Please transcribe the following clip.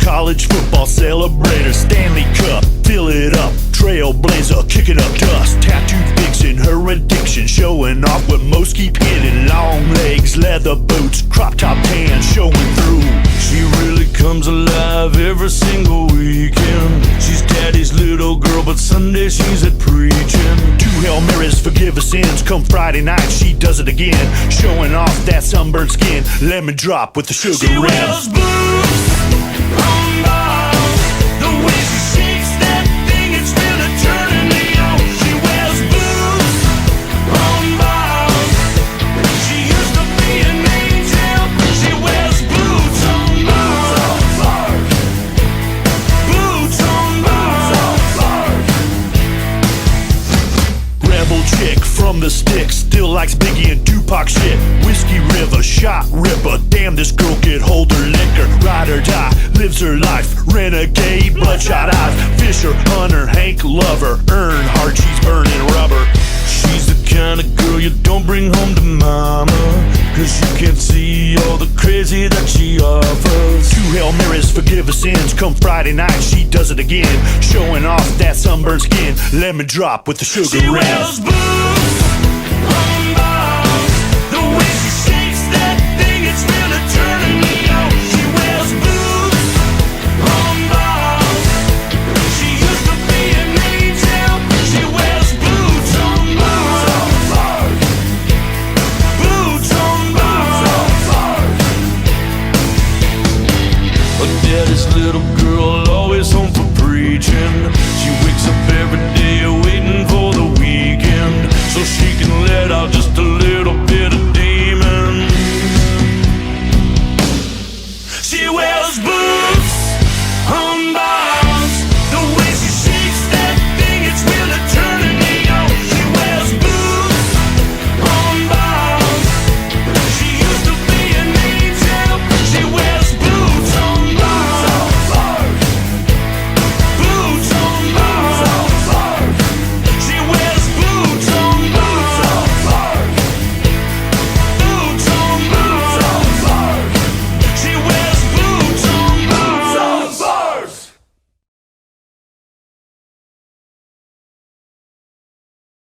college football celebrator, Stanley Cup, fill it up, trailblazer, kicking up dust, tattoo fixing, her addiction, showing off what most keep hidden, long legs, leather boots, crop top tan, showing through. She really comes alive every single weekend. She's daddy's little girl, but Sunday she's at preaching. Two Hail Marys, forgive her sins, come Friday night she does it again, showing off that sunburned skin, lemon drop with the sugar She rim. wears boots on balls. The way she shakes that thing, it's really turning me on. She wears boots on balls. She used to be an angel. She wears boots on balls. Boots on balls. Rebel chick from the sticks, still likes Biggie and Tupac shit. Whiskey River, shot ripper, damn this girl could hold her liquor. Ride or die, lives her life, renegade, bloodshot eyes. Fisher, hunter, Hank, lover, Earnhardt, she's burning rubber. She's the kind of girl you don't bring home to mama, cause you can't see all the crazy that she offers. Two Hail Marys, forgive her sins, come Friday night she does it again, showing off that sunburned skin, lemon drop with the sugar She rim. wears boots on balls. The way she shakes that thing, it's really turning me on. She wears boots on balls. She used to be an angel. She wears boots on balls. Boots on balls. Her daddy's little girl, always home for preaching. She wakes up every day waiting for the weekend, so she can let out just a little